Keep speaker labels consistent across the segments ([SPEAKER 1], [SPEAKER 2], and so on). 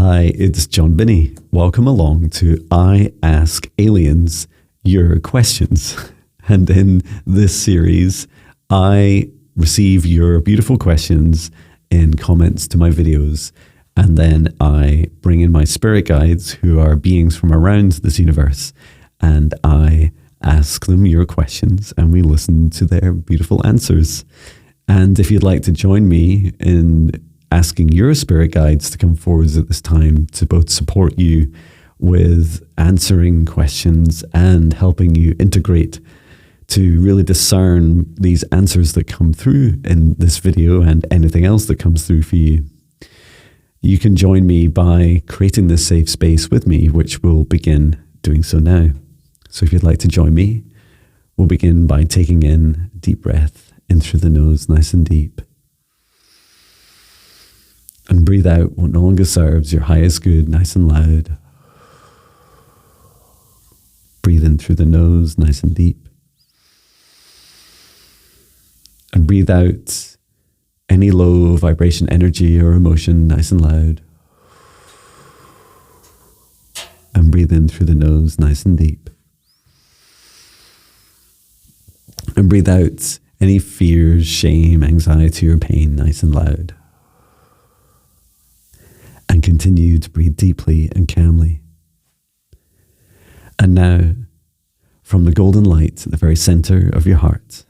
[SPEAKER 1] Hi, it's John Binnie. Welcome along to I Ask Aliens Your Questions. And in this series, I receive your beautiful questions in comments to my videos. And then I bring in my spirit guides, who are beings from around this universe, and I ask them your questions and we listen to their beautiful answers. And if you'd like to join me in asking your spirit guides to come forwards at this time to both support you with answering questions and helping you integrate to really discern these answers that come through in this video and anything else that comes through for you, you can join me by creating this safe space with me, which will begin doing so now. So if you'd like to join me, we'll begin by taking in a deep breath in through the nose, nice and deep. And breathe out what no longer serves your highest good, nice and loud. Breathe in through the nose, nice and deep. And breathe out any low vibration energy or emotion, nice and loud. And breathe in through the nose, nice and deep. And breathe out any fears, shame, anxiety, or pain, nice and loud. And continue to breathe deeply and calmly. And now, from the golden light at the very center of your heart,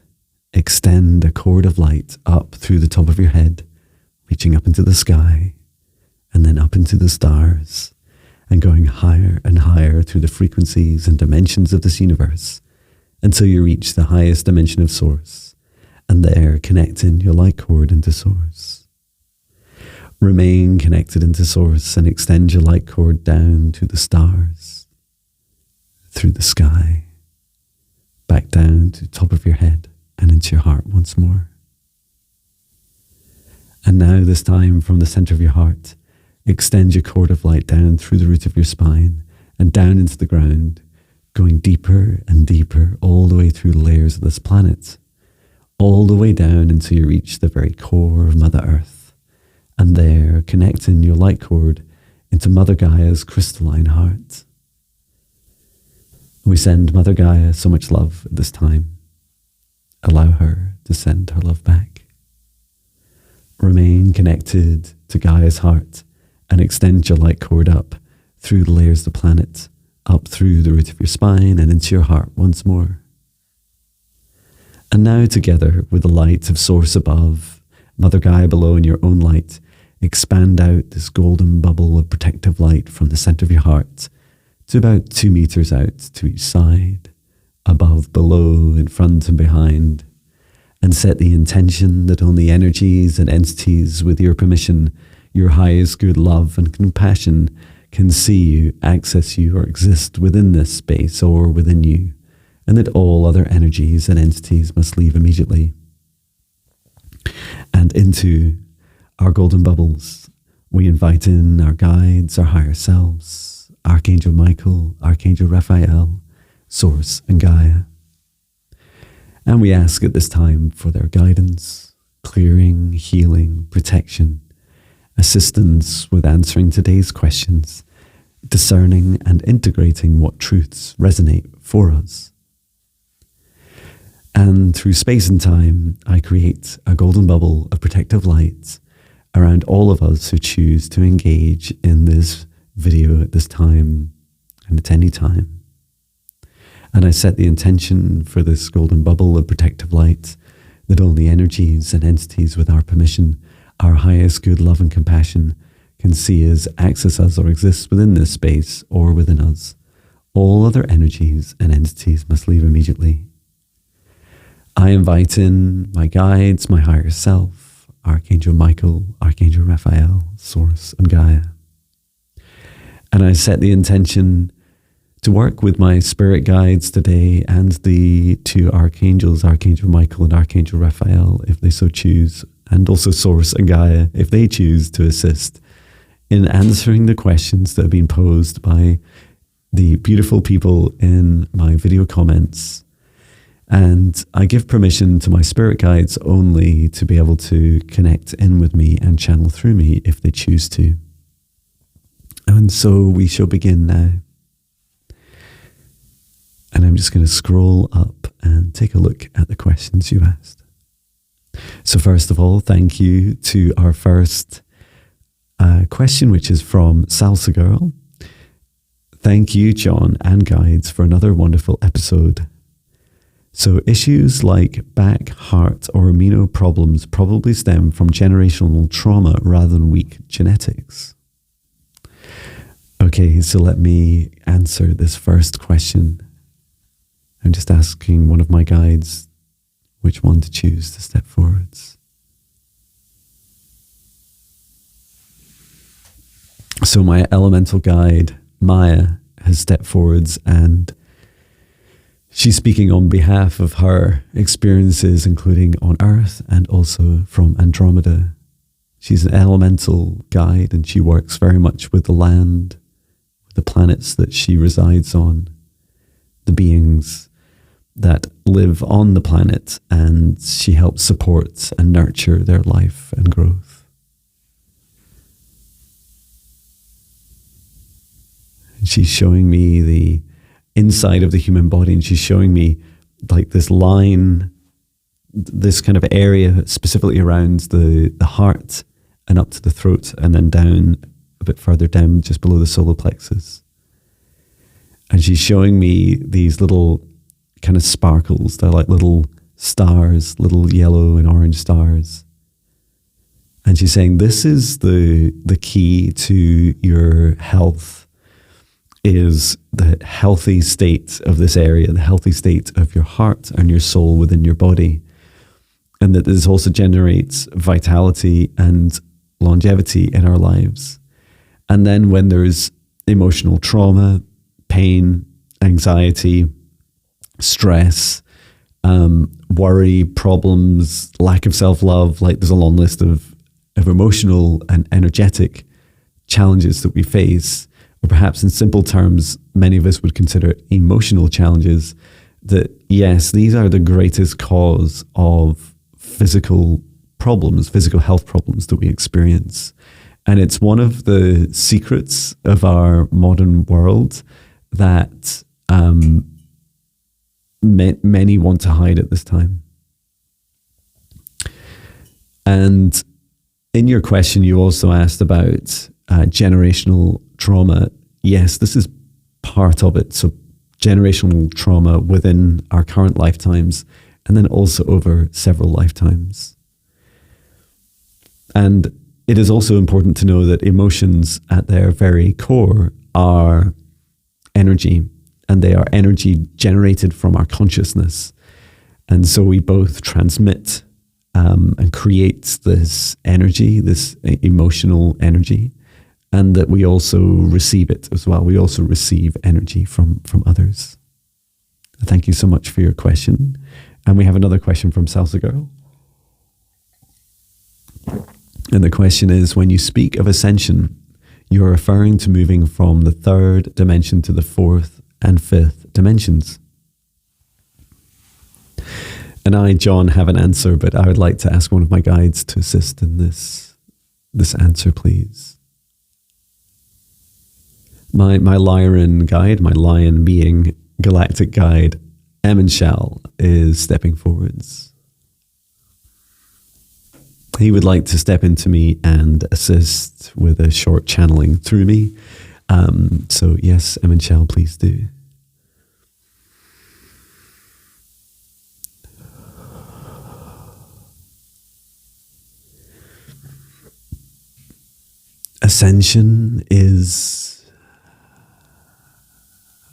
[SPEAKER 1] extend a cord of light up through the top of your head, reaching up into the sky, and then up into the stars, and going higher and higher through the frequencies and dimensions of this universe, until you reach the highest dimension of Source, and there connecting your light cord into Source. Remain connected into Source and extend your light cord down to the stars, through the sky, back down to the top of your head and into your heart once more. And now, this time from the center of your heart, extend your cord of light down through the root of your spine and down into the ground, going deeper and deeper all the way through the layers of this planet, all the way down until you reach the very core of Mother Earth. And there, connecting your light cord into Mother Gaia's crystalline heart. We send Mother Gaia so much love at this time. Allow her to send her love back. Remain connected to Gaia's heart and extend your light cord up through the layers of the planet, up through the root of your spine and into your heart once more. And now, together with the light of Source above, Mother Gaia below, and your own light, expand out this golden bubble of protective light from the center of your heart to about 2 meters out to each side, above, below, in front and behind, and set the intention that only energies and entities with your permission, your highest good love and compassion, can see you, access you, or exist within this space or within you, and that all other energies and entities must leave immediately. And into our golden bubbles, we invite in our guides, our higher selves, Archangel Michael, Archangel Raphael, Source and Gaia. And we ask at this time for their guidance, clearing, healing, protection, assistance with answering today's questions, discerning and integrating what truths resonate for us. And through space and time, I create a golden bubble of protective light around all of us who choose to engage in this video at this time and at any time. And I set the intention for this golden bubble of protective light that only energies and entities with our permission, our highest good love and compassion, can see us, access us, or exist within this space or within us. All other energies and entities must leave immediately. I invite in my guides, my higher self, Archangel Michael, Archangel Raphael, Source and Gaia. And I set the intention to work with my spirit guides today and the two archangels, Archangel Michael and Archangel Raphael, if they so choose, and also Source and Gaia, if they choose to assist in answering the questions that have been posed by the beautiful people in my video comments. And I give permission to my spirit guides only to be able to connect in with me and channel through me if they choose to. And so we shall begin now. And I'm just going to scroll up and take a look at the questions you asked. So first of all, thank you to our first question, which is from Salsa Girl. Thank you, John and Guides, for another wonderful episode. So issues like back, heart, or amino problems probably stem from generational trauma rather than weak genetics. Okay, so let me answer this first question. I'm just asking one of my guides which one to choose to step forwards. So my elemental guide, Maya, has stepped forwards, and she's speaking on behalf of her experiences, including on Earth and also from Andromeda. She's an elemental guide, and she works very much with the land, with the planets that she resides on, the beings that live on the planet, and she helps support and nurture their life and growth. And she's showing me the inside of the human body, and she's showing me like this line, this kind of area specifically around the heart and up to the throat, and then down a bit further down just below the solar plexus. And she's showing me these little kind of sparkles. They're like little stars, little yellow and orange stars. And she's saying this is the key to your health, is the healthy state of this area, the healthy state of your heart and your soul within your body. And that this also generates vitality and longevity in our lives. And then when there's emotional trauma, pain, anxiety, stress, worry, problems, lack of self-love, like there's a long list of emotional and energetic challenges that we face, or perhaps in simple terms, many of us would consider emotional challenges, that yes, these are the greatest cause of physical problems, physical health problems that we experience. And it's one of the secrets of our modern world that many want to hide at this time. And in your question, you also asked about generational trauma. Yes, this is part of it. So generational trauma within our current lifetimes, and then also over several lifetimes. And it is also important to know that emotions at their very core are energy, and they are energy generated from our consciousness. And so we both transmit and create this energy, this emotional energy, and that we also receive it as well. We also receive energy from others. Thank you so much for your question. And we have another question from Salsa Girl. And the question is, when you speak of ascension, you're referring to moving from the third dimension to the fourth and fifth dimensions. And I, John, have an answer, but I would like to ask one of my guides to assist in this answer, please. My lion guide, my lion being galactic guide, Emenshal, is stepping forwards. He would like to step into me and assist with a short channeling through me. So yes, Emenshal, please do. Ascension is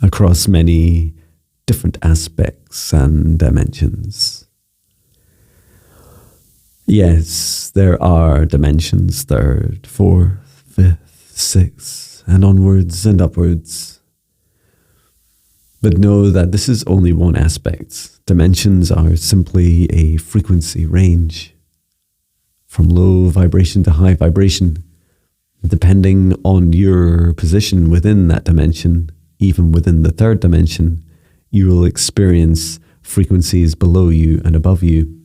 [SPEAKER 1] across many different aspects and dimensions. Yes, there are dimensions, third, fourth, fifth, sixth, and onwards and upwards. But know that this is only one aspect. Dimensions are simply a frequency range, from low vibration to high vibration. Depending on your position within that dimension, even within the third dimension, you will experience frequencies below you and above you.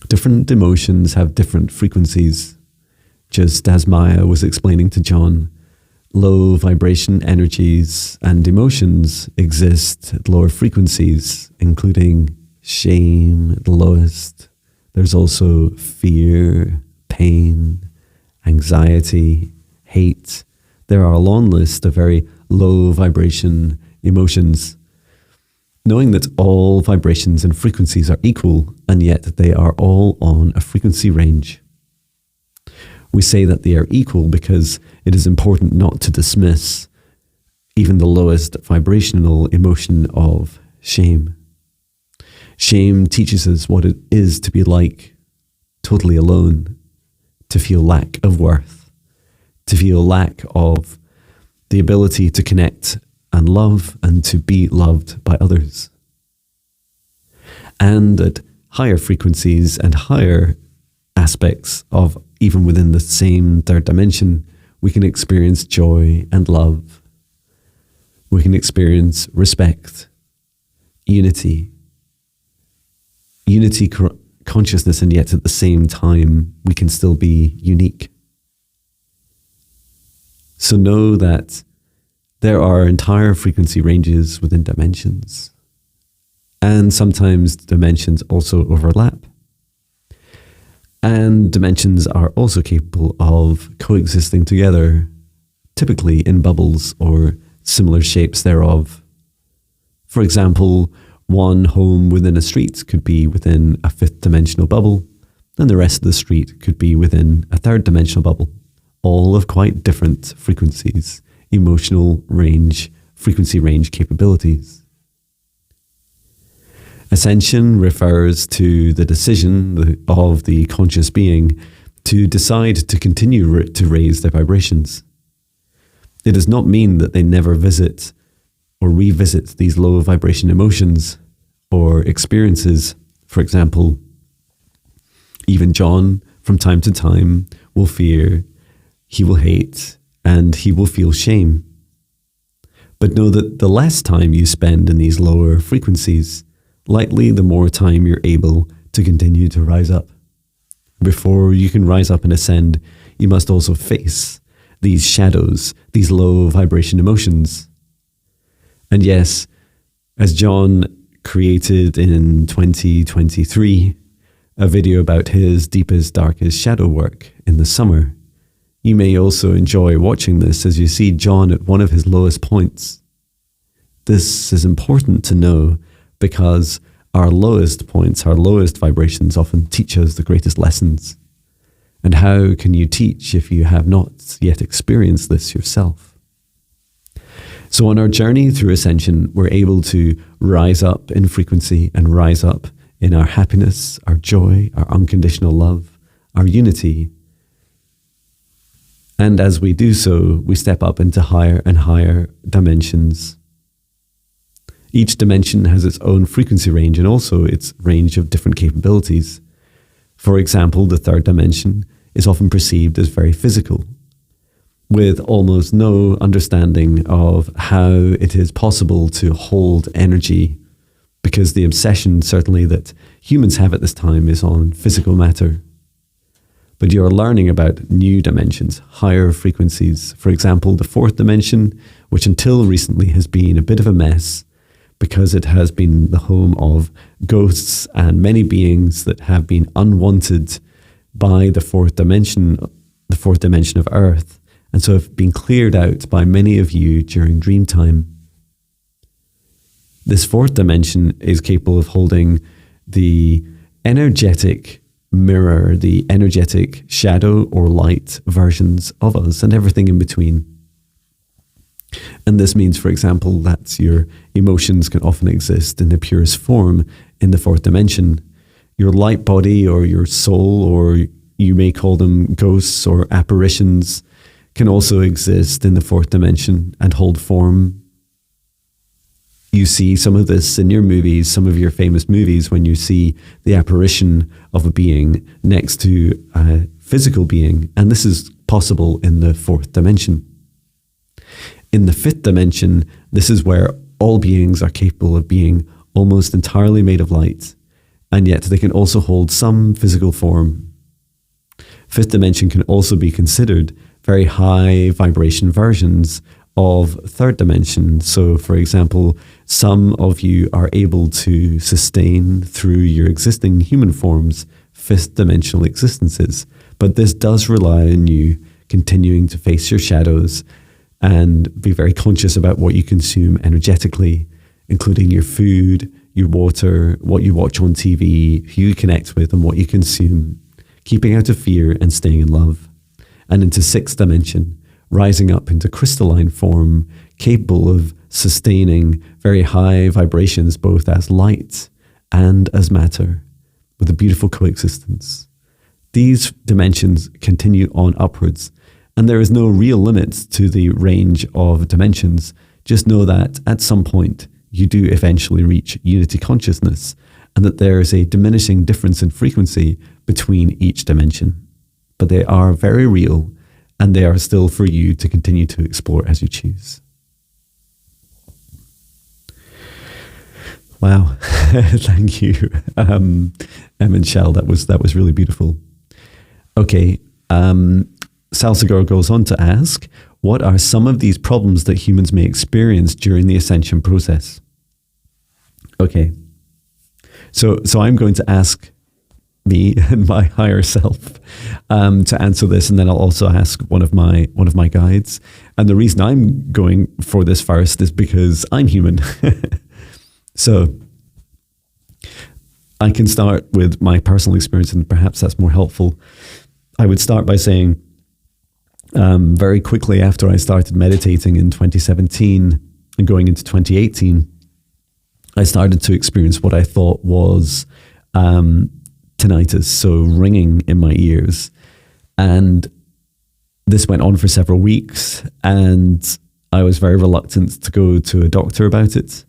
[SPEAKER 1] Different emotions have different frequencies. Just as Maya was explaining to John, low vibration energies and emotions exist at lower frequencies, including shame at the lowest. There's also fear, pain, anxiety, hate. There are a long list of very low vibration emotions. Knowing that all vibrations and frequencies are equal, and yet they are all on a frequency range. We say that they are equal because it is important not to dismiss even the lowest vibrational emotion of shame. Shame teaches us what it is to be like totally alone, to feel lack of worth, to feel lack of the ability to connect and love and to be loved by others. And at higher frequencies and higher aspects of even within the same third dimension, we can experience joy and love. We can experience respect, unity consciousness, and yet at the same time, we can still be unique. So know that there are entire frequency ranges within dimensions, and sometimes dimensions also overlap. And dimensions are also capable of coexisting together, typically in bubbles or similar shapes thereof. For example, one home within a street could be within a fifth dimensional bubble, and the rest of the street could be within a third dimensional bubble, all of quite different frequencies, emotional range, frequency range capabilities. Ascension refers to the decision of the conscious being to decide to continue to raise their vibrations. It does not mean that they never visit or revisit these low vibration emotions or experiences. For example, even John, from time to time, will fear, he will hate, and he will feel shame. But know that the less time you spend in these lower frequencies, likely the more time you're able to continue to rise up. Before you can rise up and ascend, you must also face these shadows, these low vibration emotions. And yes, as John created in 2023 a video about his deepest, darkest shadow work in the summer, you may also enjoy watching this as you see John at one of his lowest points. This is important to know, because our lowest points, our lowest vibrations often teach us the greatest lessons. And how can you teach if you have not yet experienced this yourself? So on our journey through Ascension, we're able to rise up in frequency and rise up in our happiness, our joy, our unconditional love, our unity. And as we do so, we step up into higher and higher dimensions. Each dimension has its own frequency range and also its range of different capabilities. For example, the third dimension is often perceived as very physical, with almost no understanding of how it is possible to hold energy, because the obsession certainly that humans have at this time is on physical matter. But you're learning about new dimensions, higher frequencies. For example, the fourth dimension, which until recently has been a bit of a mess, because it has been the home of ghosts and many beings that have been unwanted by the fourth dimension of Earth, and so have been cleared out by many of you during dream time. This fourth dimension is capable of holding the energetic mirror, the energetic shadow or light versions of us and everything in between. And this means, for example, that your emotions can often exist in the purest form in the fourth dimension. Your light body or your soul, or you may call them ghosts or apparitions, can also exist in the fourth dimension and hold form. You see some of this in your movies, some of your famous movies, when you see the apparition of a being next to a physical being, and this is possible in the fourth dimension. In the fifth dimension, this is where all beings are capable of being almost entirely made of light, and yet they can also hold some physical form. Fifth dimension can also be considered very high vibration versions of third dimension. So, for example, some of you are able to sustain through your existing human forms fifth dimensional existences. But this does rely on you continuing to face your shadows and be very conscious about what you consume energetically, including your food, your water, what you watch on TV, who you connect with, and what you consume, keeping out of fear and staying in love. And into sixth dimension, rising up into crystalline form, capable of sustaining very high vibrations, both as light and as matter, with a beautiful coexistence. These dimensions continue on upwards, and there is no real limit to the range of dimensions. Just know that at some point, you do eventually reach unity consciousness, and that there is a diminishing difference in frequency between each dimension. But they are very real, and they are still for you to continue to explore as you choose. Wow, thank you, Em and Shell. That was really beautiful. Okay, Salsa Girl goes on to ask, what are some of these problems that humans may experience during the ascension process? Okay, so I'm going to ask me and my higher self to answer this, and then I'll also ask one of my guides. And the reason I'm going for this first is because I'm human. So I can start with my personal experience, and perhaps that's more helpful. I would start by saying, very quickly after I started meditating in 2017 and going into 2018, I started to experience what I thought was tinnitus, so ringing in my ears. And this went on for several weeks, and I was very reluctant to go to a doctor about it.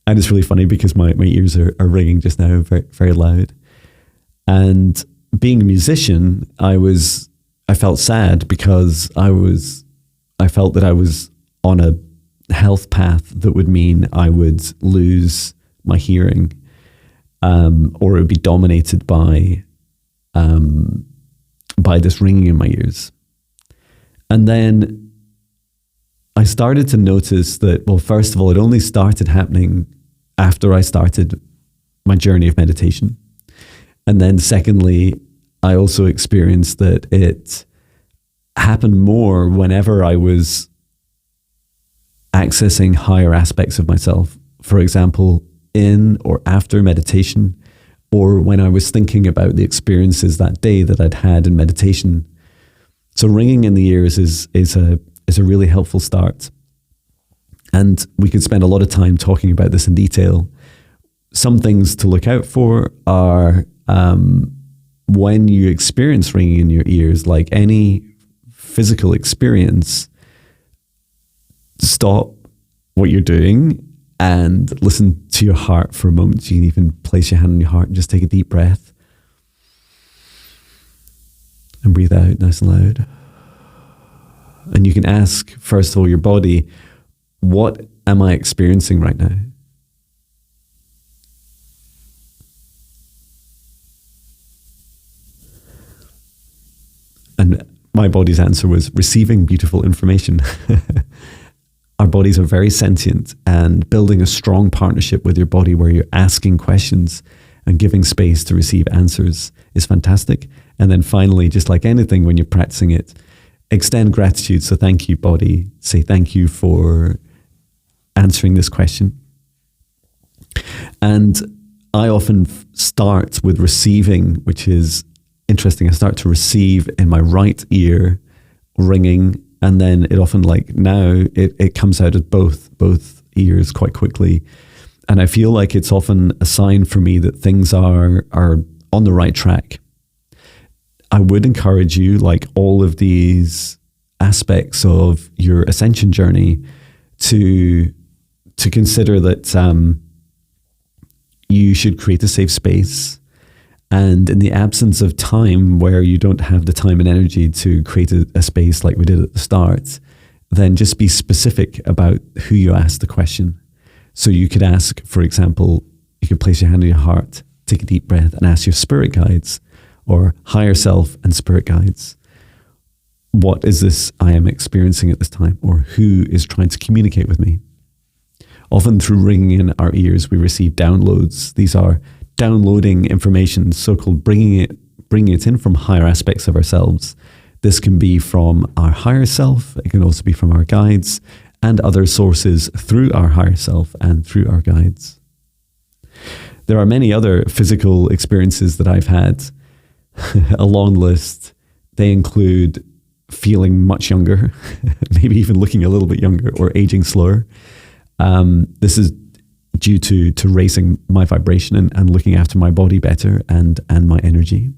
[SPEAKER 1] And it's really funny because my ears are ringing just now, very, very loud. And being a musician, I felt sad because I felt that I was on a health path that would mean I would lose my hearing, or it would be dominated by this ringing in my ears. And then I started to notice that, well, first of all, it only started happening after I started my journey of meditation. And then secondly, I also experienced that it happened more whenever I was accessing higher aspects of myself. For example, in or after meditation, or when I was thinking about the experiences that day that I'd had in meditation. So ringing in the ears is a really helpful start. And we could spend a lot of time talking about this in detail. Some things to look out for are when you experience ringing in your ears, like any physical experience, stop what you're doing and listen to your heart for a moment. You can even place your hand on your heart and just take a deep breath. And breathe out nice and loud. And you can ask, first of all, your body, what am I experiencing right now? And my body's answer was receiving beautiful information. Our bodies are very sentient, and building a strong partnership with your body where you're asking questions and giving space to receive answers is fantastic. And then finally, just like anything when you're practicing it, extend gratitude. So thank you, body. Say thank you for answering this question. And I often start with receiving, which is interesting. I start to receive in my right ear ringing, and then it often, like now, it comes out of both ears quite quickly. And I feel like it's often a sign for me that things are on the right track. I would encourage you, like all of these aspects of your ascension journey, to consider that you should create a safe space. And in the absence of time, where you don't have the time and energy to create a space like we did at the start, then just be specific about who you ask the question. So you could ask, for example, you could place your hand on your heart, take a deep breath, and ask your spirit guides, or higher self and spirit guides. What is this I am experiencing at this time? Or who is trying to communicate with me? Often through ringing in our ears, we receive downloads. These are downloading information, so-called bringing it in from higher aspects of ourselves. This can be from our higher self. It can also be from our guides and other sources through our higher self and through our guides. There are many other physical experiences that I've had, a long list. They include feeling much younger, maybe even looking a little bit younger, or aging slower. This is due to raising my vibration and looking after my body better and my energy,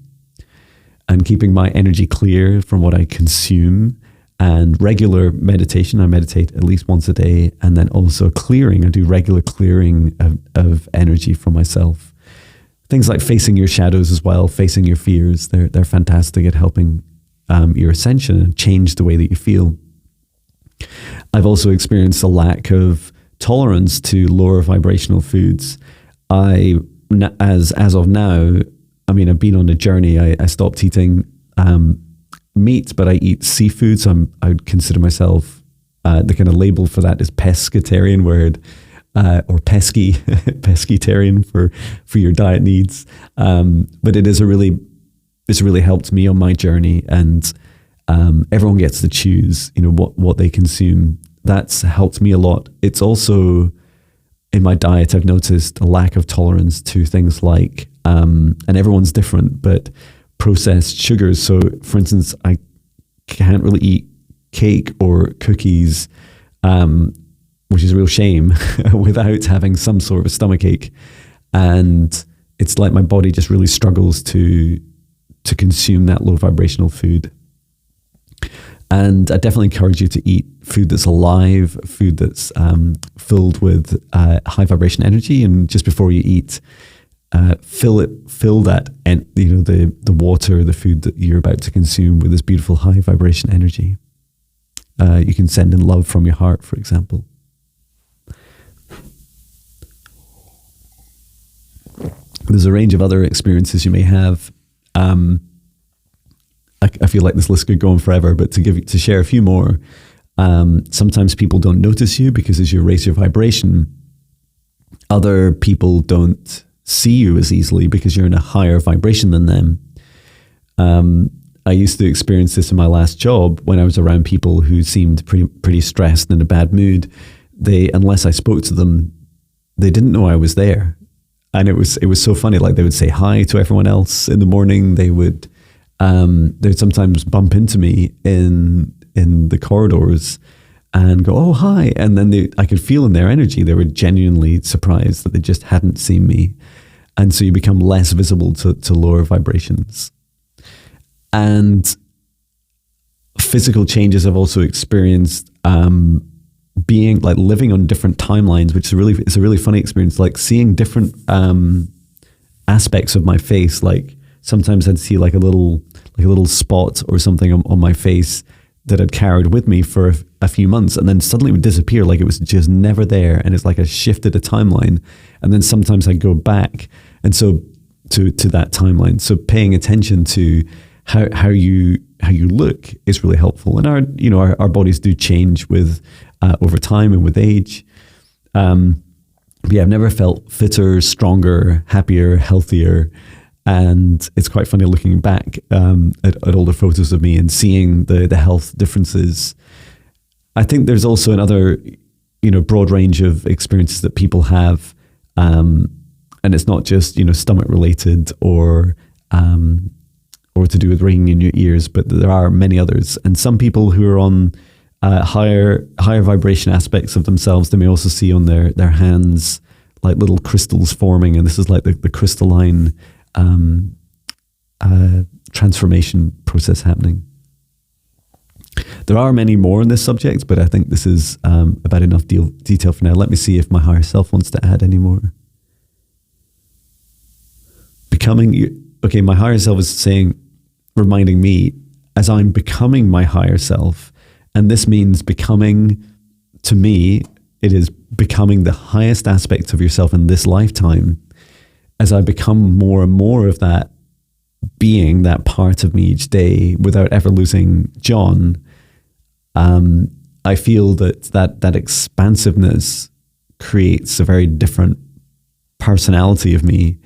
[SPEAKER 1] and keeping my energy clear from what I consume, and regular meditation. I meditate at least once a day, and then also clearing. I do regular clearing of energy from myself. Things like facing your shadows as well, facing your fears. They're fantastic at helping your ascension and change the way that you feel. I've also experienced a lack of tolerance to lower vibrational foods. As of now, I mean, I've been on a journey. I stopped eating meat, but I eat seafood. So I would consider myself, the kind of label for that is pescatarian, or pescatarian for your diet needs. But it's really helped me on my journey, and everyone gets to choose, what they consume. That's helped me a lot. It's also in my diet, I've noticed a lack of tolerance to things like, and everyone's different, but processed sugars. So for instance, I can't really eat cake or cookies, which is a real shame, without having some sort of a stomachache. And it's like my body just really struggles to consume that low vibrational food. And I definitely encourage you to eat food that's alive, food that's filled with high vibration energy. And just before you eat, fill that, and the water, the food that you're about to consume, with this beautiful high vibration energy. You can send in love from your heart, for example. There's a range of other experiences you may have. I feel like this list could go on forever, but to share a few more. Sometimes people don't notice you because as you raise your vibration, other people don't see you as easily because you're in a higher vibration than them. I used to experience this in my last job when I was around people who seemed pretty stressed and in a bad mood. Unless I spoke to them, they didn't know I was there. And it was so funny. Like, they would say hi to everyone else in the morning. They would sometimes bump into me in the corridors and go, "Oh, hi." And then I could feel in their energy, they were genuinely surprised that they just hadn't seen me. And so you become less visible to lower vibrations. And physical changes I've also experienced, being like living on different timelines, which is a really funny experience, like seeing different aspects of my face. Like sometimes I'd see like a little spot or something on my face that I'd carried with me for a few months, and then suddenly it would disappear, like it was just never there. And it's like I shifted a timeline. And then sometimes I go back, and so to that timeline. So paying attention to how you look is really helpful. And our bodies do change with over time and with age. But yeah, I've never felt fitter, stronger, happier, healthier. And it's quite funny looking back at older photos of me and seeing the health differences. I think there's also another, broad range of experiences that people have. And it's not just, stomach related or to do with ringing in your ears, but there are many others. And some people who are on higher vibration aspects of themselves, they may also see on their hands like little crystals forming. And this is like the crystalline transformation process happening. There are many more on this subject, but I think this is about enough detail for now. Let me see if my higher self wants to add any more. My higher self is reminding me as I'm becoming my higher self, and this means becoming, to me, it is becoming the highest aspect of yourself in this lifetime. As I become more and more of that being that part of me each day without ever losing John, I feel that expansiveness creates a very different personality of me,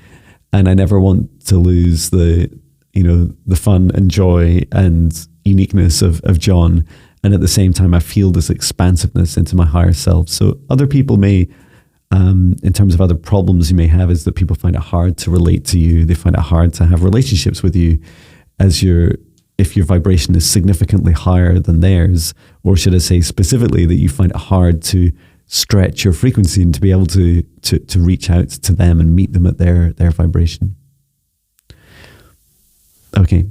[SPEAKER 1] and I never want to lose the fun and joy and uniqueness of John. And at the same time, I feel this expansiveness into my higher self. So other people may, in terms of other problems you may have, is that people find it hard to relate to you. They find it hard to have relationships with you if your vibration is significantly higher than theirs, or should I say specifically that you find it hard to stretch your frequency and to be able to reach out to them and meet them at their vibration. Okay.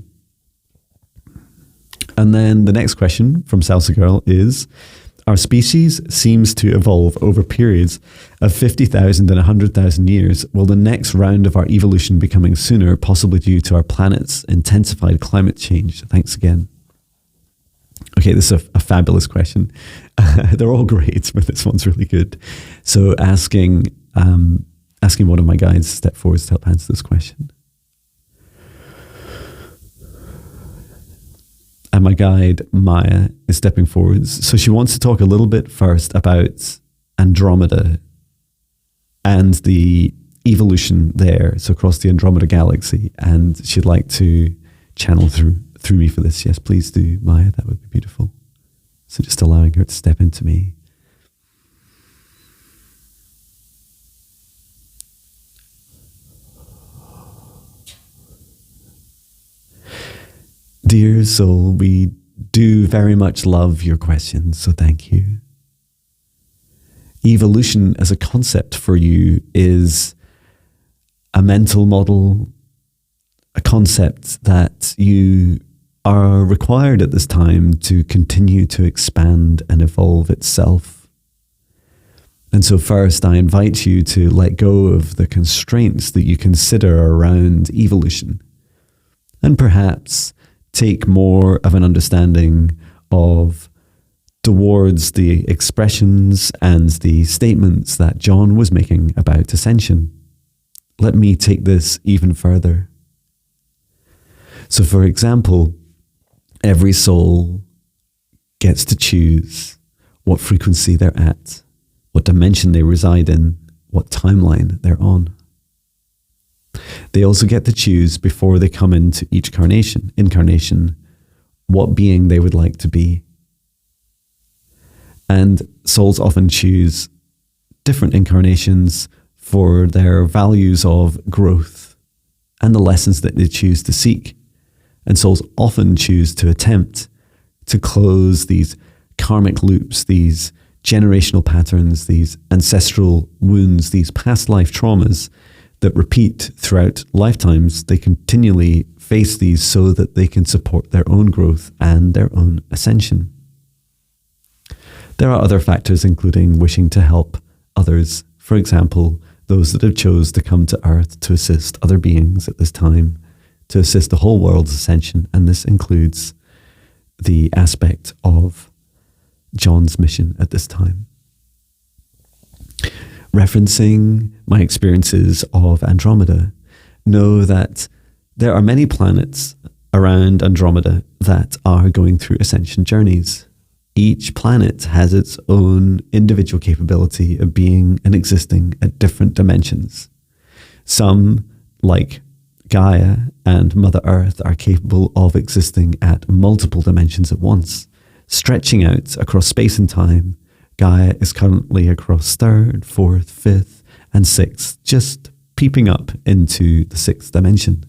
[SPEAKER 1] And then the next question from Salsa Girl is, our species seems to evolve over periods of 50,000 and 100,000 years. Will the next round of our evolution be coming sooner, possibly due to our planet's intensified climate change? Thanks again. Okay, this is a fabulous question. They're all great, but this one's really good. So asking one of my guides to step forward to help answer this question. And my guide, Maya, is stepping forwards. So she wants to talk a little bit first about Andromeda and the evolution there, so across the Andromeda galaxy. And she'd like to channel through me for this. Yes, please do, Maya. That would be beautiful. So just allowing her to step into me. Dear soul, we do very much love your questions, so thank you. Evolution as a concept for you is a mental model, a concept that you are required at this time to continue to expand and evolve itself. And so first, I invite you to let go of the constraints that you consider around evolution, and perhaps take more of an understanding towards the expressions and the statements that John was making about ascension. Let me take this even further. So for example, every soul gets to choose what frequency they're at, what dimension they reside in, what timeline they're on. They also get to choose before they come into each incarnation, what being they would like to be. And souls often choose different incarnations for their values of growth and the lessons that they choose to seek. And souls often choose to attempt to close these karmic loops, these generational patterns, these ancestral wounds, these past life traumas that repeat throughout lifetimes. They continually face these so that they can support their own growth and their own ascension. There are other factors, including wishing to help others. For example, those that have chose to come to Earth to assist other beings at this time, to assist the whole world's ascension. And this includes the aspect of John's mission at this time. Referencing my experiences of Andromeda, know that there are many planets around Andromeda that are going through ascension journeys. Each planet has its own individual capability of being and existing at different dimensions. Some, like Gaia and Mother Earth, are capable of existing at multiple dimensions at once, stretching out across space and time. Gaia is currently across 3rd, 4th, 5th, and 6th, just peeping up into the 6th dimension.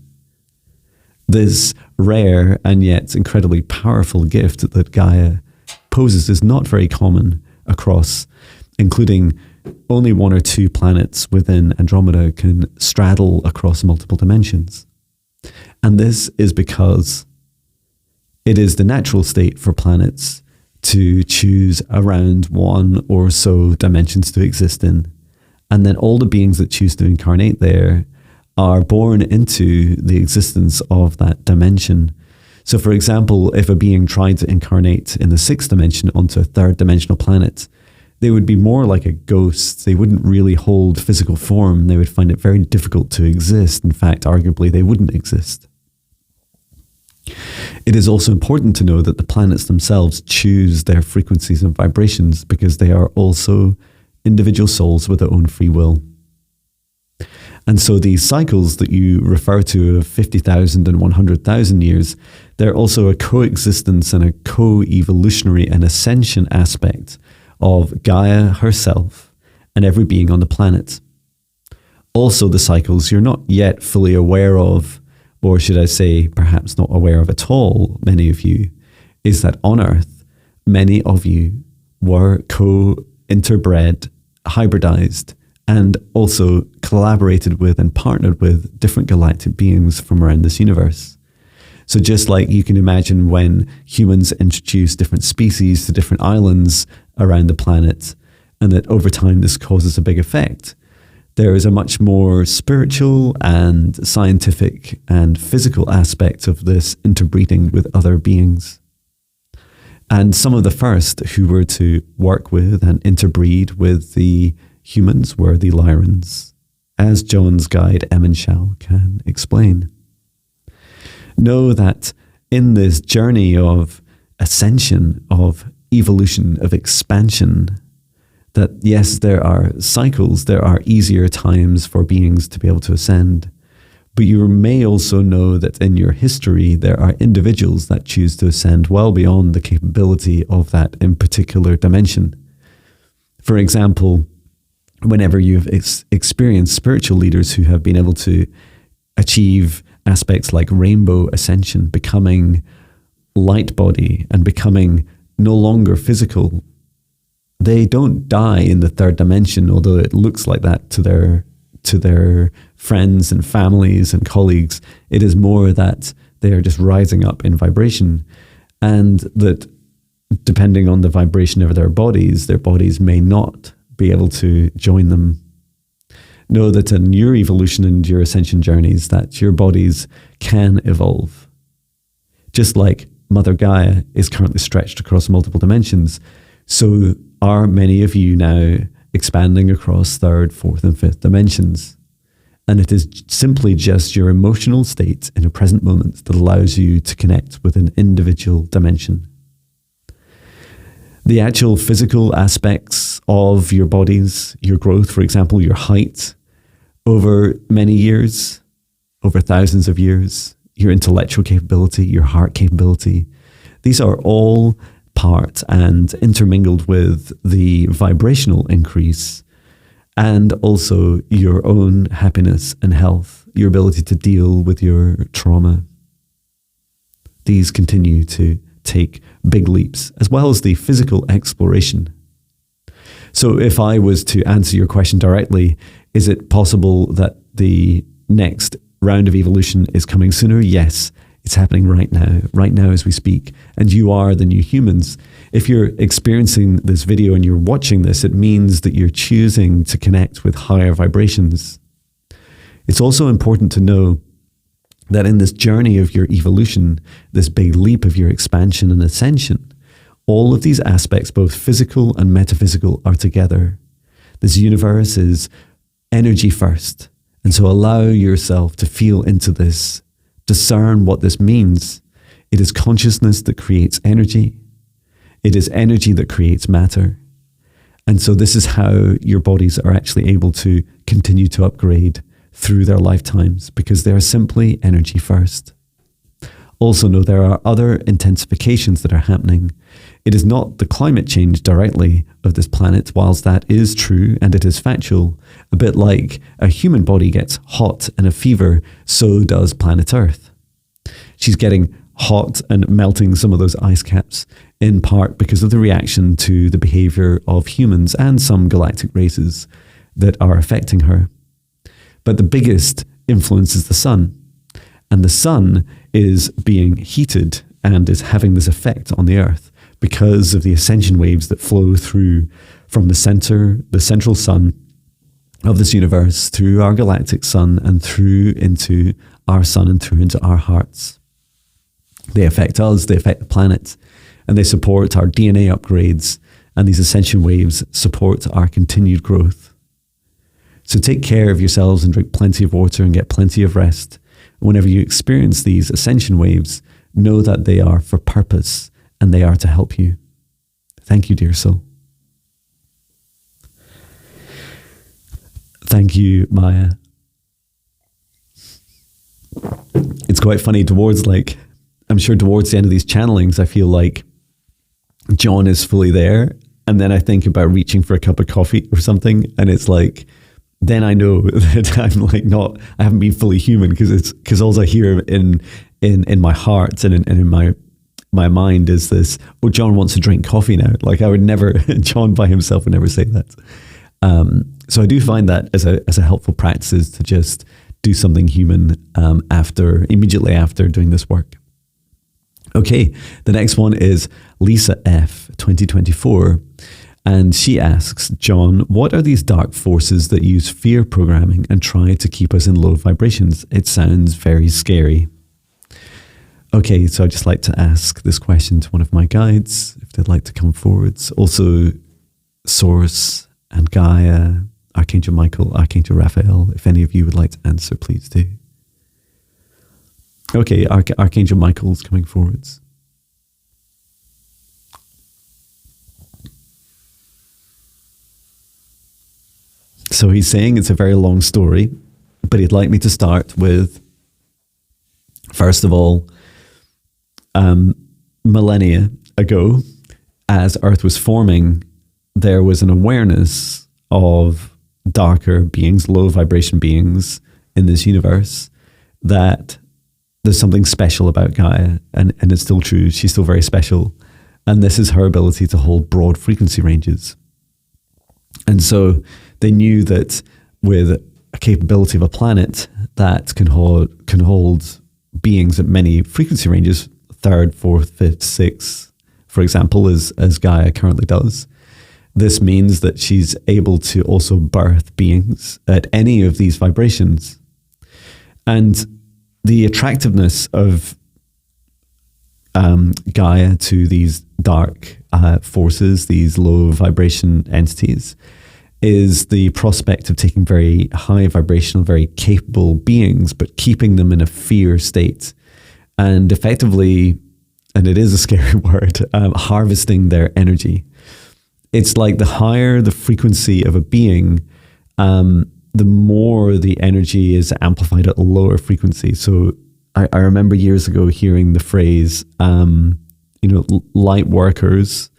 [SPEAKER 1] This rare and yet incredibly powerful gift that Gaia poses is not very common across, including only 1 or 2 planets within Andromeda can straddle across multiple dimensions. And this is because it is the natural state for planets to choose around 1 or so dimensions to exist in. And then all the beings that choose to incarnate there are born into the existence of that dimension. So for example, if a being tried to incarnate in the 6th dimension onto a 3rd dimensional planet, they would be more like a ghost. They wouldn't really hold physical form. They would find it very difficult to exist. In fact, arguably, they wouldn't exist. It is also important to know that the planets themselves choose their frequencies and vibrations because they are also individual souls with their own free will. And so these cycles that you refer to of 50,000 and 100,000 years, they're also a coexistence and a co-evolutionary and ascension aspect of Gaia herself and every being on the planet. Also, the cycles you're not yet fully aware of, or should I say, perhaps not aware of at all, many of you, is that on Earth, many of you were co-interbred, hybridized, and also collaborated with and partnered with different galactic beings from around this universe. So just like you can imagine when humans introduce different species to different islands around the planet, and that over time this causes a big effect, there is a much more spiritual and scientific and physical aspect of this interbreeding with other beings. And some of the first who were to work with and interbreed with the humans were the Lyrans, as John's guide Emenshal can explain. Know that in this journey of ascension, of evolution, of expansion, that yes, there are cycles, there are easier times for beings to be able to ascend, but you may also know that in your history there are individuals that choose to ascend well beyond the capability of that in particular dimension. For example, whenever you've experienced spiritual leaders who have been able to achieve aspects like rainbow ascension, becoming light body and becoming no longer physical, they don't die in the third dimension, although it looks like that to their friends and families and colleagues. It is more that they are just rising up in vibration, and that depending on the vibration of their bodies may not be able to join them. Know that in your evolution and your ascension journeys, that your bodies can evolve. Just like Mother Gaia is currently stretched across multiple dimensions, so are many of you now expanding across third, fourth, and fifth dimensions. And it is simply just your emotional state in a present moment that allows you to connect with an individual dimension. The actual physical aspects of your bodies, your growth, for example, your height over many years, over thousands of years, your intellectual capability, your heart capability, these are all part and intermingled with the vibrational increase and also your own happiness and health, your ability to deal with your trauma. These continue to take big leaps, as well as the physical exploration. So if I was to answer your question directly, is it possible that the next round of evolution is coming sooner? Yes, it's happening right now as we speak. And you are the new humans. If you're experiencing this video and you're watching this, it means that you're choosing to connect with higher vibrations. It's also important to know that in this journey of your evolution, this big leap of your expansion and ascension, all of these aspects, both physical and metaphysical, are together. This universe is energy first. And so allow yourself to feel into this, discern what this means. It is consciousness that creates energy. It is energy that creates matter. And so this is how your bodies are actually able to continue to upgrade through their lifetimes, because they are simply energy first. Also know there are other intensifications that are happening. It is not the climate change directly of this planet, whilst that is true and it is factual. A bit like a human body gets hot and a fever, so does planet Earth. She's getting hot and melting some of those ice caps, in part because of the reaction to the behavior of humans and some galactic races that are affecting her. But the biggest influence is the sun. And the sun is being heated and is having this effect on the Earth because of the ascension waves that flow through from the central sun of this universe, through our galactic sun and through into our sun and through into our hearts. They affect us, they affect the planet, and they support our DNA upgrades, and these ascension waves support our continued growth. So take care of yourselves and drink plenty of water and get plenty of rest. Whenever you experience these ascension waves, know that they are for purpose and they are to help you. Thank you, dear soul. Thank you, Maya. It's quite funny I'm sure towards the end of these channelings, I feel like John is fully there. And then I think about reaching for a cup of coffee or something. And it's like, then I know that I'm like I haven't been fully human, because all I hear in my heart and in my mind is this, oh, John wants to drink coffee now. Like I would never, John by himself would never say that. So I do find that as a helpful practice is to just do something human immediately after doing this work. Okay, the next one is Lisa F, 2024. And she asks, John, what are these dark forces that use fear programming and try to keep us in low vibrations? It sounds very scary. Okay, so I'd just like to ask this question to one of my guides, if they'd like to come forwards. Also, Source and Gaia, Archangel Michael, Archangel Raphael, if any of you would like to answer, please do. Okay, Archangel Michael's coming forwards. So he's saying it's a very long story, but he'd like me to start with, first of all, millennia ago, as Earth was forming, there was an awareness of darker beings, low vibration beings in this universe, that there's something special about Gaia, and it's still true. She's still very special. And this is her ability to hold broad frequency ranges. And so they knew that with a capability of a planet that can hold beings at many frequency ranges, third, fourth, fifth, sixth, for example, as Gaia currently does, this means that she's able to also birth beings at any of these vibrations. And the attractiveness of Gaia to these dark forces, these low vibration entities, is the prospect of taking very high vibrational, very capable beings, but keeping them in a fear state. And effectively, and it is a scary word, harvesting their energy. It's like the higher the frequency of a being, the more the energy is amplified at a lower frequency. So I remember years ago hearing the phrase, light workers,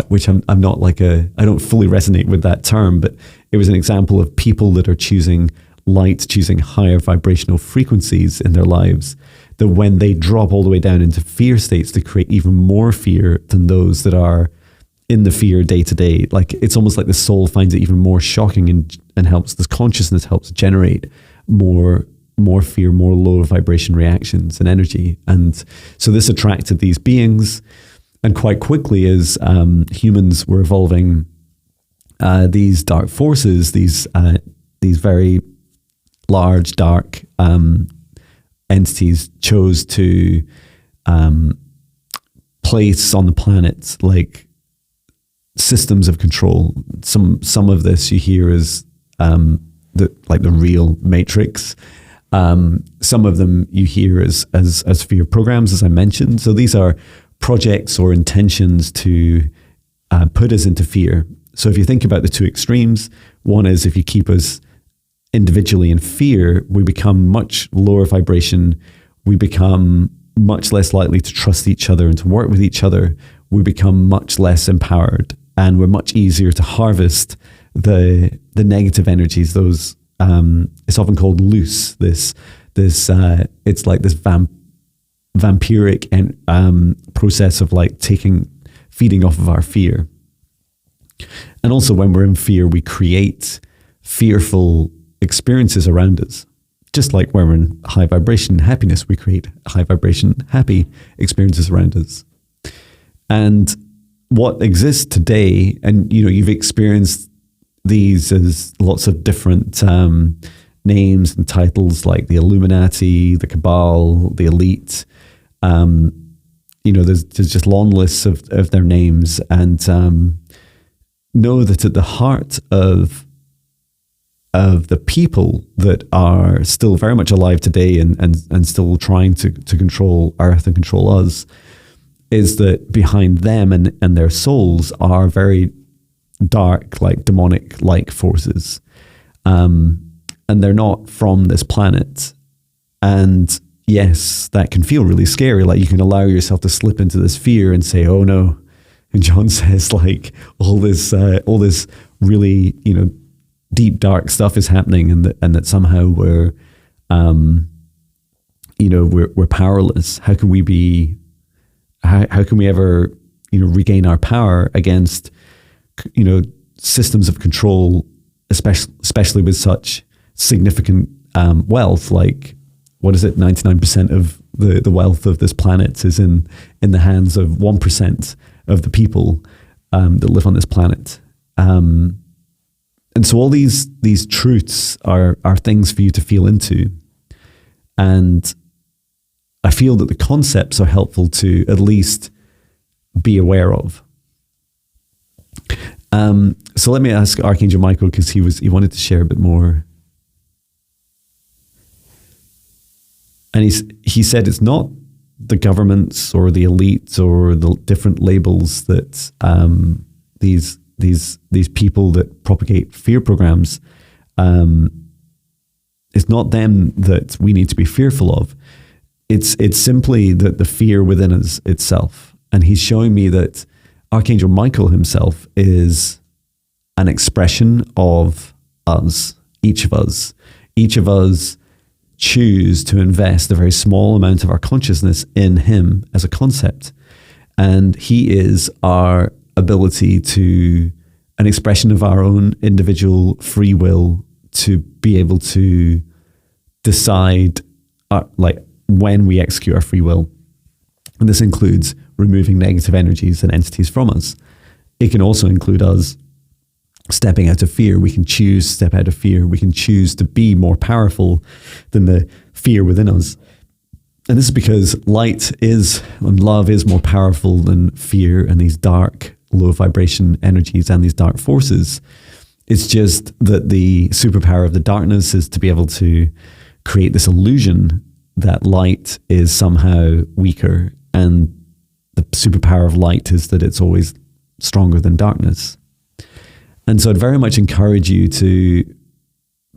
[SPEAKER 1] which I'm not I don't fully resonate with that term, but it was an example of people that are choosing light, choosing higher vibrational frequencies in their lives, that when they drop all the way down into fear states, to create even more fear than those that are in the fear day to day. Like it's almost like the soul finds it even more shocking and helps, this consciousness helps generate more fear, more low vibration reactions and energy. And so this attracted these beings. And quite quickly, as humans were evolving, these dark forces, these very large dark entities chose to place on the planet like systems of control. Some of this you hear as the real Matrix. Some of them you hear as fear programs, as I mentioned. So these are projects or intentions to put us into fear. So if you think about the two extremes, one is if you keep us individually in fear, we become much lower vibration. We become much less likely to trust each other and to work with each other. We become much less empowered, and we're much easier to harvest the negative energies. Those it's often called loose. This it's like this vampiric process of like feeding off of our fear. And also when we're in fear, we create fearful experiences around us. Just like when we're in high vibration happiness, we create high vibration happy experiences around us. And what exists today, and you've experienced these as lots of different names and titles, like the Illuminati, the Cabal, the Elite. There's just long lists of their names, and know that at the heart of of the people that are still very much alive today and still trying to control Earth and control us is that behind them and their souls are very dark, like demonic-like forces. And they're not from this planet. And yes, that can feel really scary. Like you can allow yourself to slip into this fear and say, oh no. And John says like all this really, deep, dark stuff is happening and that somehow we're powerless. How can we ever, regain our power against, systems of control, especially with such significant wealth? Like, what is it? 99% of the wealth of this planet is in the hands of 1% of the people that live on this planet. And so all these truths are things for you to feel into. And I feel that the concepts are helpful to at least be aware of. So let me ask Archangel Michael, because he wanted to share a bit more. And he said it's not the governments or the elites or the different labels that these people that propagate fear programs, it's not them that we need to be fearful of. It's simply that the fear within us itself. And he's showing me that Archangel Michael himself is an expression of us, each of us. Each of us choose to invest a very small amount of our consciousness in him as a concept. And he is our ability to, an expression of our own individual free will to be able to decide when we execute our free will. And this includes removing negative energies and entities from us. It can also include us stepping out of fear. We can choose to step out of fear. We can choose to be more powerful than the fear within us. And this is because light is, and love is more powerful than fear and these dark, low vibration energies and these dark forces. It's just that the superpower of the darkness is to be able to create this illusion that light is somehow weaker, and the superpower of light is that it's always stronger than darkness. And so I'd very much encourage you to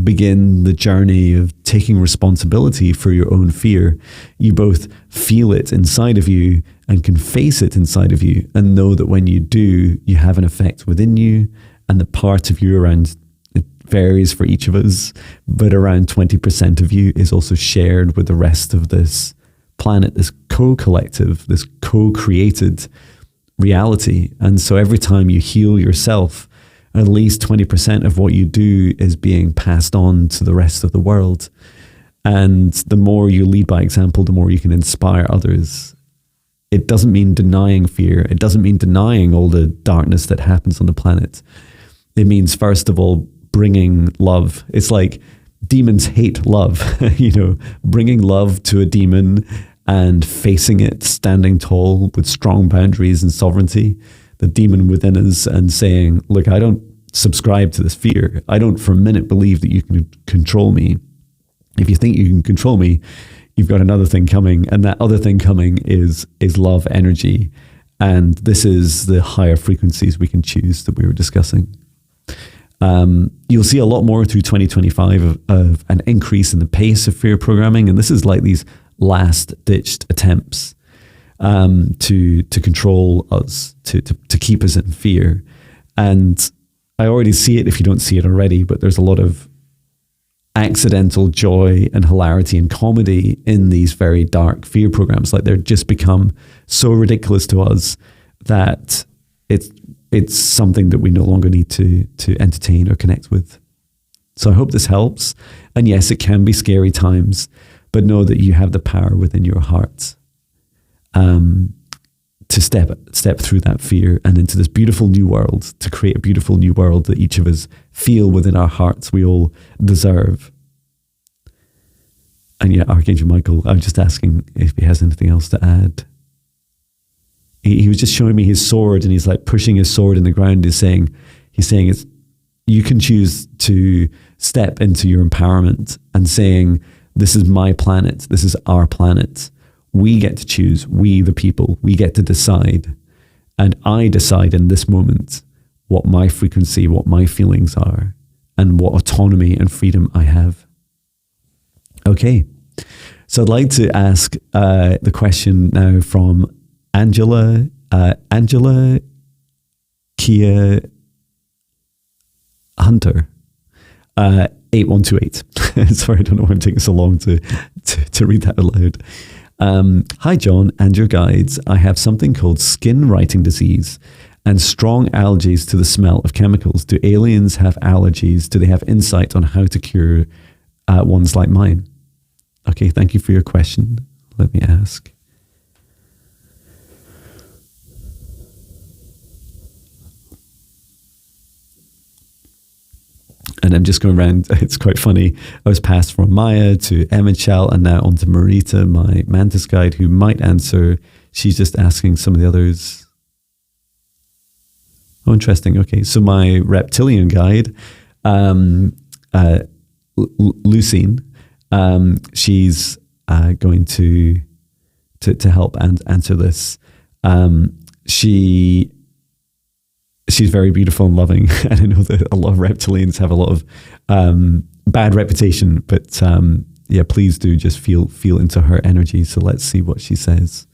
[SPEAKER 1] begin the journey of taking responsibility for your own fear. You both feel it inside of you and can face it inside of you, and know that when you do, you have an effect within you, and the part of you around, it varies for each of us, but around 20% of you is also shared with the rest of this planet, this co-collective, this co-created reality. And so every time you heal yourself, at least 20% of what you do is being passed on to the rest of the world. And the more you lead by example, the more you can inspire others. It doesn't mean denying fear. It doesn't mean denying all the darkness that happens on the planet. It means, first of all, bringing love. It's like demons hate love, bringing love to a demon and facing it, standing tall with strong boundaries and sovereignty, the demon within us, and saying, look, I don't subscribe to this fear. I don't for a minute believe that you can control me. If you think you can control me, you've got another thing coming, and that other thing coming is love energy. And this is the higher frequencies we can choose that we were discussing. You'll see a lot more through 2025 of an increase in the pace of fear programming. And this is like these last-ditched attempts to control us, to keep us in fear. And I already see it if you don't see it already, but there's a lot of accidental joy and hilarity and comedy in these very dark fear programs. Like, they're just become so ridiculous to us that it's something that we no longer need to entertain or connect with. So I hope this helps. And yes, it can be scary times, but know that you have the power within your heart to step through that fear and into this beautiful new world, to create a beautiful new world that each of us feel within our hearts we all deserve. And yeah, Archangel Michael, I'm just asking if he has anything else to add. He was just showing me his sword, and he's like pushing his sword in the ground. He's saying it's, you can choose to step into your empowerment and saying, this is my planet, this is our planet. We get to choose, we the people, we get to decide. And I decide in this moment what my frequency, what my feelings are, and what autonomy and freedom I have. Okay, so I'd like to ask the question now from Angela Kia Hunter, 8128. Sorry, I don't know why I'm taking so long to read that out loud. Hi, John and your guides. I have something called skin writing disease and strong allergies to the smell of chemicals. Do aliens have allergies? Do they have insight on how to cure ones like mine? Okay, thank you for your question. Let me ask. And I'm just going around. It's quite funny. I was passed from Maya to Emichelle and now on to Marita, my mantis guide, who might answer. She's just asking some of the others. Oh, interesting. Okay, so my reptilian guide, Lucine, she's going to help and answer this. She's very beautiful and loving, and I know that a lot of reptilians have a lot of bad reputation, but yeah, please do just feel into her energy. So let's see what she says.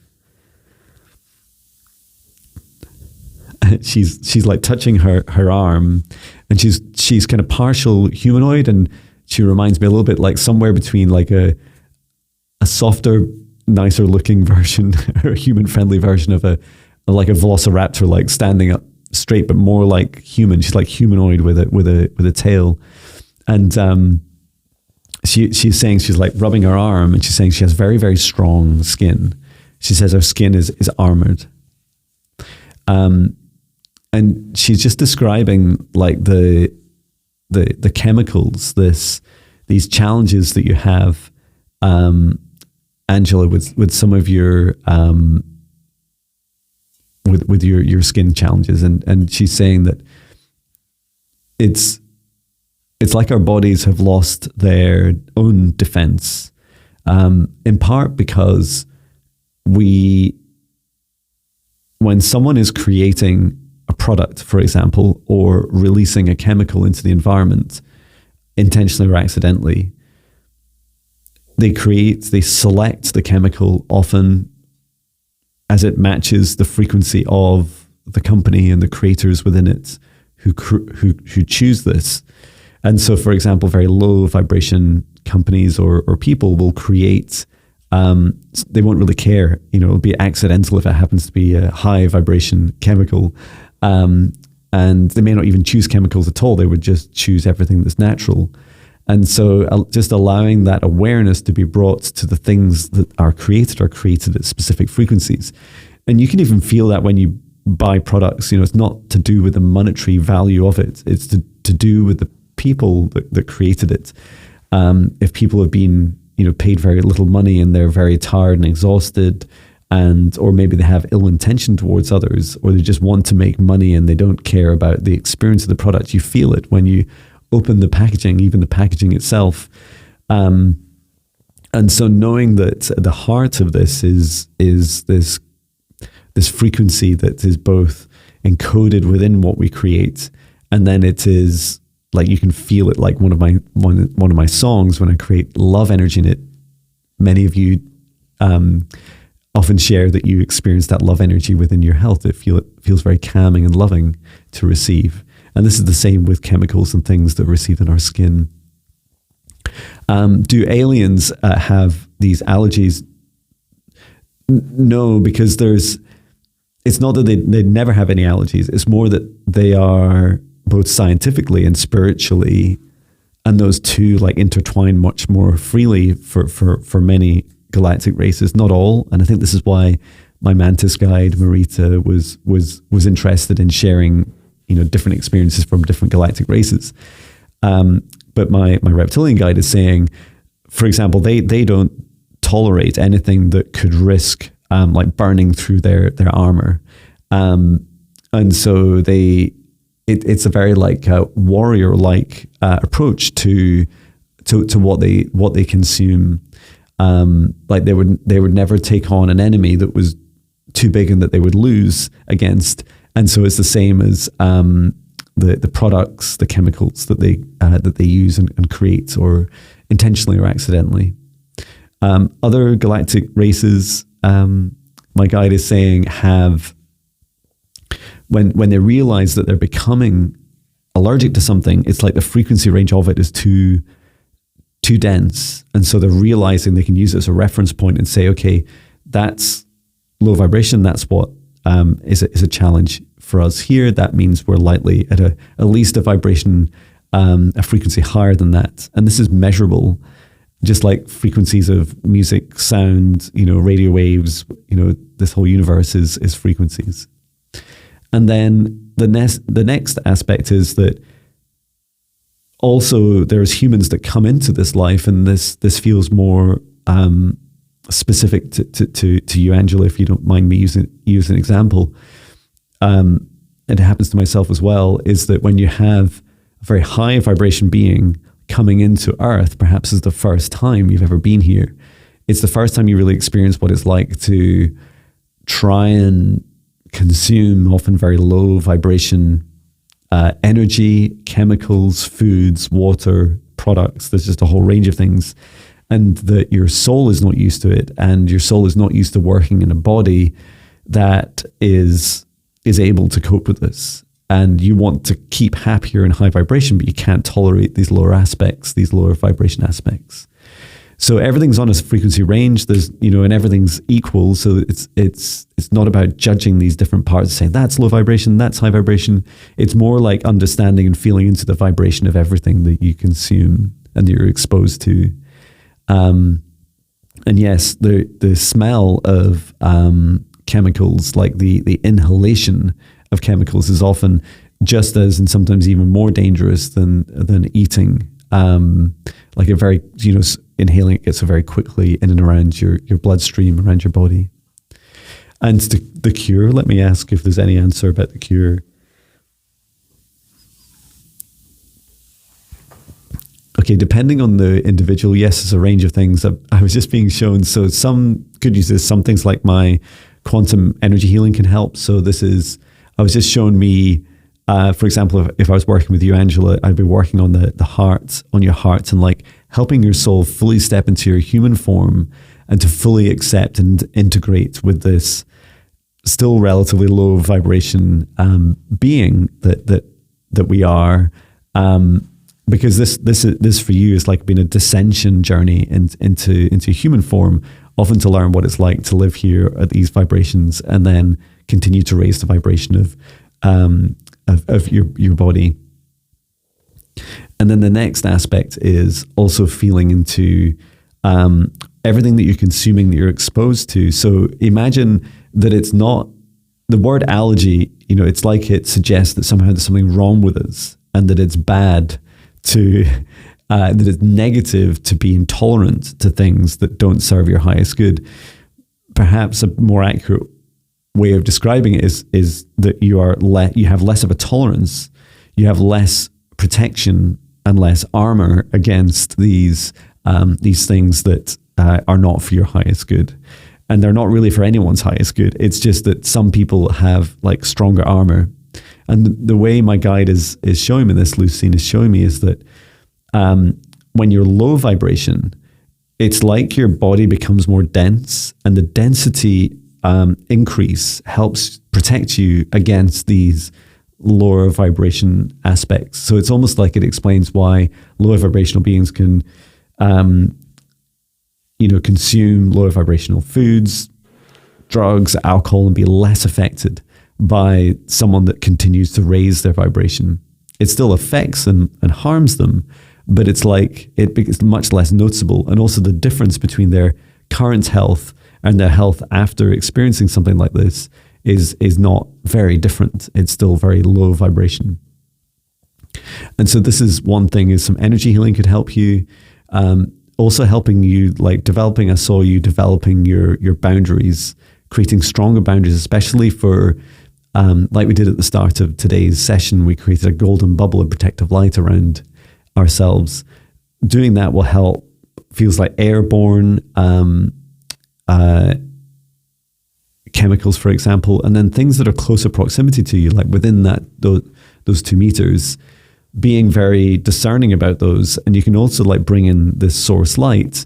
[SPEAKER 1] She's like touching her arm, and she's kind of partial humanoid, and she reminds me a little bit like somewhere between like a softer, nicer looking version or a human friendly version of like a velociraptor, like standing up straight, but more like human. She's like humanoid with a tail, and she's saying, she's like rubbing her arm, and she's saying she has very, very strong skin. She says her skin is armored, and she's just describing like the chemicals, these challenges that you have, Angela, with some of your with your skin challenges, and she's saying that it's like our bodies have lost their own defense, in part because when someone is creating a product, for example, or releasing a chemical into the environment, intentionally or accidentally, they select the chemical often as it matches the frequency of the company and the creators within it who choose this. And so, for example, very low vibration companies or people will create, they won't really care, it'll be accidental if it happens to be a high vibration chemical. And they may not even choose chemicals at all. They would just choose everything that's natural. And so just allowing that awareness to be brought to the things that are created at specific frequencies. And you can even feel that when you buy products, it's not to do with the monetary value of it. It's to do with the people that created it. If people have been, paid very little money and they're very tired and exhausted, or maybe they have ill intention towards others, or they just want to make money and they don't care about the experience of the product, you feel it when you open the packaging, even the packaging itself. And so knowing that the heart of this is this frequency that is both encoded within what we create, and then it is like you can feel it, like one of my songs, when I create love energy in it. Many of you often share that you experience that love energy within your health. It feels very calming and loving to receive. And this is the same with chemicals and things that are received in our skin. Do aliens have these allergies? No, because it's not that they never have any allergies. It's more that they are both scientifically and spiritually, and those two like intertwine much more freely for many galactic races, not all. And I think this is why my mantis guide, Marita, was interested in sharing different experiences from different galactic races. But my reptilian guide is saying, for example, they don't tolerate anything that could risk like burning through their armor. And so they it's a very like warrior like approach to what they consume. Like they would never take on an enemy that was too big and that they would lose against. And so it's the same as the products, the chemicals that they use and create, or intentionally or accidentally. Other galactic races, my guide is saying, have when they realize that they're becoming allergic to something, it's like the frequency range of it is too dense, and so they're realizing they can use it as a reference point and say, okay, that's low vibration. That's what is a challenge for us here. That means we're likely at least a vibration, a frequency higher than that, and this is measurable. Just like frequencies of music, sound, radio waves, this whole universe is frequencies. And then the next aspect is that also there's humans that come into this life, and this feels more specific to you, Angela, if you don't mind me using an example. And it happens to myself as well, is that when you have a very high vibration being coming into Earth, perhaps is the first time you've ever been here, it's the first time you really experience what it's like to try and consume often very low vibration energy, chemicals, foods, water, products. There's just a whole range of things, and that your soul is not used to it, and your soul is not used to working in a body that is able to cope with this. And you want to keep happier in high vibration, but you can't tolerate these lower aspects, these lower vibration aspects. So everything's on a frequency range. There's, and everything's equal. So it's not about judging these different parts, saying that's low vibration, that's high vibration. It's more like understanding and feeling into the vibration of everything that you consume and that you're exposed to. And yes, the smell of chemicals, like the inhalation of chemicals, is often just as, and sometimes even more dangerous than eating. Like a very, inhaling it gets so very quickly in and around your bloodstream, around your body. And the cure, let me ask if there's any answer about the cure. Okay, depending on the individual, yes, there's a range of things. I was just being shown, so some good news is some things like my quantum energy healing can help. So I was just showing me, for example, if I was working with you, Angela, I'd be working on the heart, on your heart, and like helping your soul fully step into your human form and to fully accept and integrate with this still relatively low vibration being that we are. Because this for you is like being a descension journey into human form, often to learn what it's like to live here at these vibrations, and then continue to raise the vibration of your body. And then the next aspect is also feeling into everything that you're consuming, that you're exposed to. So imagine that it's not the word allergy, it's like it suggests that somehow there's something wrong with us, and that it's bad that it's negative to be intolerant to things that don't serve your highest good. Perhaps a more accurate way of describing it is that you have less of a tolerance, you have less protection and less armor against these things that are not for your highest good. And they're not really for anyone's highest good. It's just that some people have like stronger armor. And the way my guide is showing me this, Lucine is showing me, is that when you're low vibration, it's like your body becomes more dense, and the density increase helps protect you against these lower vibration aspects. So it's almost like it explains why lower vibrational beings can, consume lower vibrational foods, drugs, alcohol, and be less affected by someone that continues to raise their vibration. It still affects them and harms them, but it's like it's much less noticeable. And also the difference between their current health and their health after experiencing something like this is not very different. It's still very low vibration. And so this is one thing, is some energy healing could help you. Also helping you, like developing, I saw you developing your boundaries, creating stronger boundaries, especially for like we did at the start of today's session, we created a golden bubble of protective light around ourselves. Doing that will help. Feels like airborne chemicals, for example, and then things that are closer proximity to you, like within those 2 meters, being very discerning about those. And you can also like bring in this source light.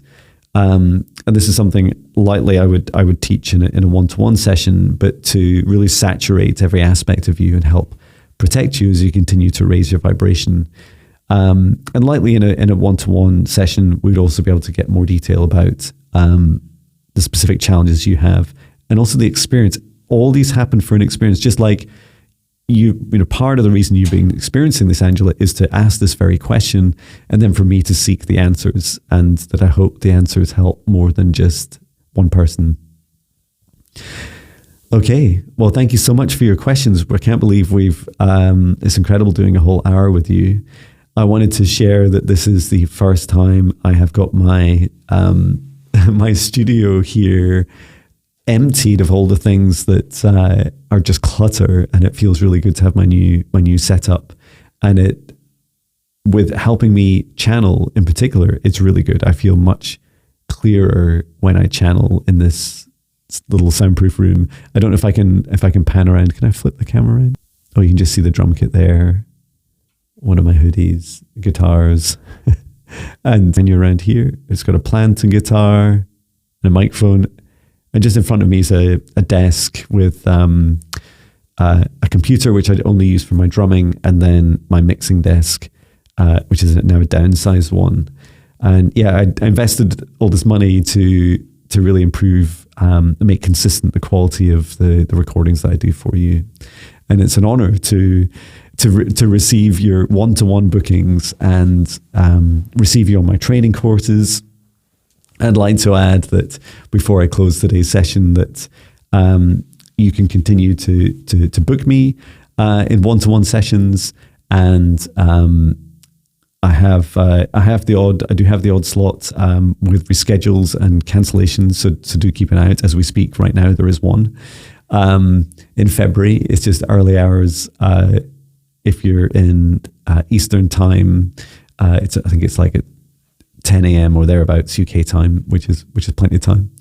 [SPEAKER 1] And this is something lightly I would teach in a one-to-one session, but to really saturate every aspect of you and help protect you as you continue to raise your vibration. And lightly in a one-to-one session, we'd also be able to get more detail about the specific challenges you have and also the experience. All these happen for an experience, just like you know, part of the reason you've been experiencing this, Angela, is to ask this very question, and then for me to seek the answers, and that I hope the answers help more than just one person. Okay, well, thank you so much for your questions. I can't believe it's incredible doing a whole hour with you. I wanted to share that this is the first time I have got my my studio here emptied of all the things that are just clutter, and it feels really good to have my new setup. And it, with helping me channel in particular, it's really good. I feel much clearer when I channel in this little soundproof room. I don't know if I can pan around. Can I flip the camera around? Oh, you can just see the drum kit there. One of my hoodies, guitars, and when you're around here, it's got a plant and guitar and a microphone. And just in front of me is a desk with a computer, which I only use for my drumming, and then my mixing desk, which is now a downsized one. And yeah, I invested all this money to really improve, make consistent the quality of the recordings that I do for you. And it's an honor to receive your one-to-one bookings and receive you on my training courses. I'd like to add that before I close today's session, that you can continue to book me in one-to-one sessions, and I do have the odd slot with reschedules and cancellations. So do keep an eye out. As we speak right now, there is one in February. It's just early hours. If you're in Eastern time, I think it's like at 10 a.m. or thereabouts UK time, which is plenty of time.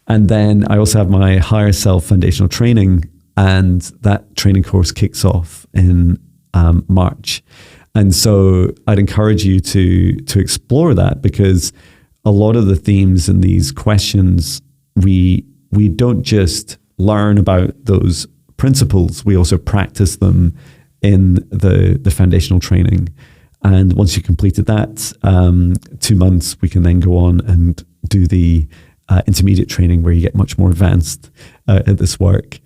[SPEAKER 1] And then I also have my Higher Self Foundational Training, and that training course kicks off in March. And so I'd encourage you to explore that, because a lot of the themes in these questions, we don't just learn about those principles, we also practice them in the foundational training. And once you completed that, 2 months, we can then go on and do the intermediate training, where you get much more advanced at this work,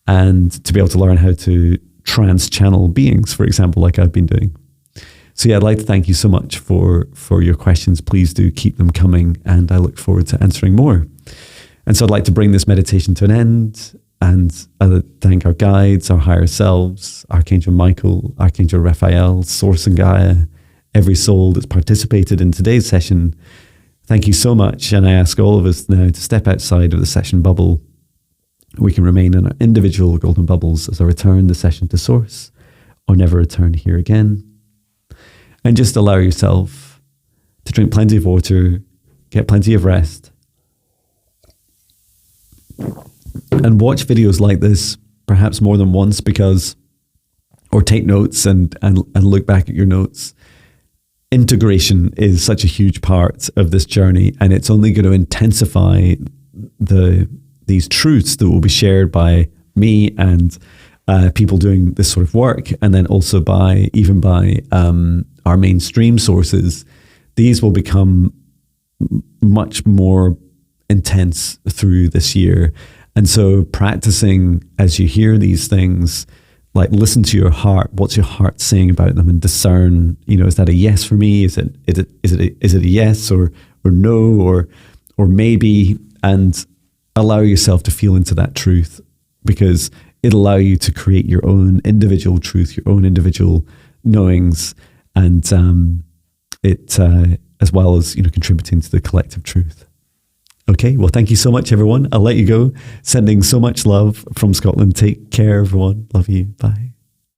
[SPEAKER 1] and to be able to learn how to trans-channel beings, for example, like I've been doing. So yeah, I'd like to thank you so much for your questions. Please do keep them coming, and I look forward to answering more. And so I'd like to bring this meditation to an end, and I thank our guides, our higher selves, Archangel Michael, Archangel Raphael, Source and Gaia, every soul that's participated in today's session. Thank you so much. And I ask all of us now to step outside of the session bubble. We can remain in our individual golden bubbles as I return the session to Source, or never return here again. And just allow yourself to drink plenty of water, get plenty of rest, and watch videos like this perhaps more than once, or take notes and look back at your notes. Integration is such a huge part of this journey, and it's only going to intensify these truths that will be shared by me and people doing this sort of work, and then also by our mainstream sources. These will become much more intense through this year. And so practicing as you hear these things, like listen to your heart. What's your heart saying about them, and discern, is that a yes for me? Is it a yes or no or maybe? And allow yourself to feel into that truth, because it'll allow you to create your own individual truth, your own individual knowings, and it as well as contributing to the collective truth. Okay, well, thank you so much, everyone. I'll let you go. Sending so much love from Scotland. Take care, everyone. Love you. Bye.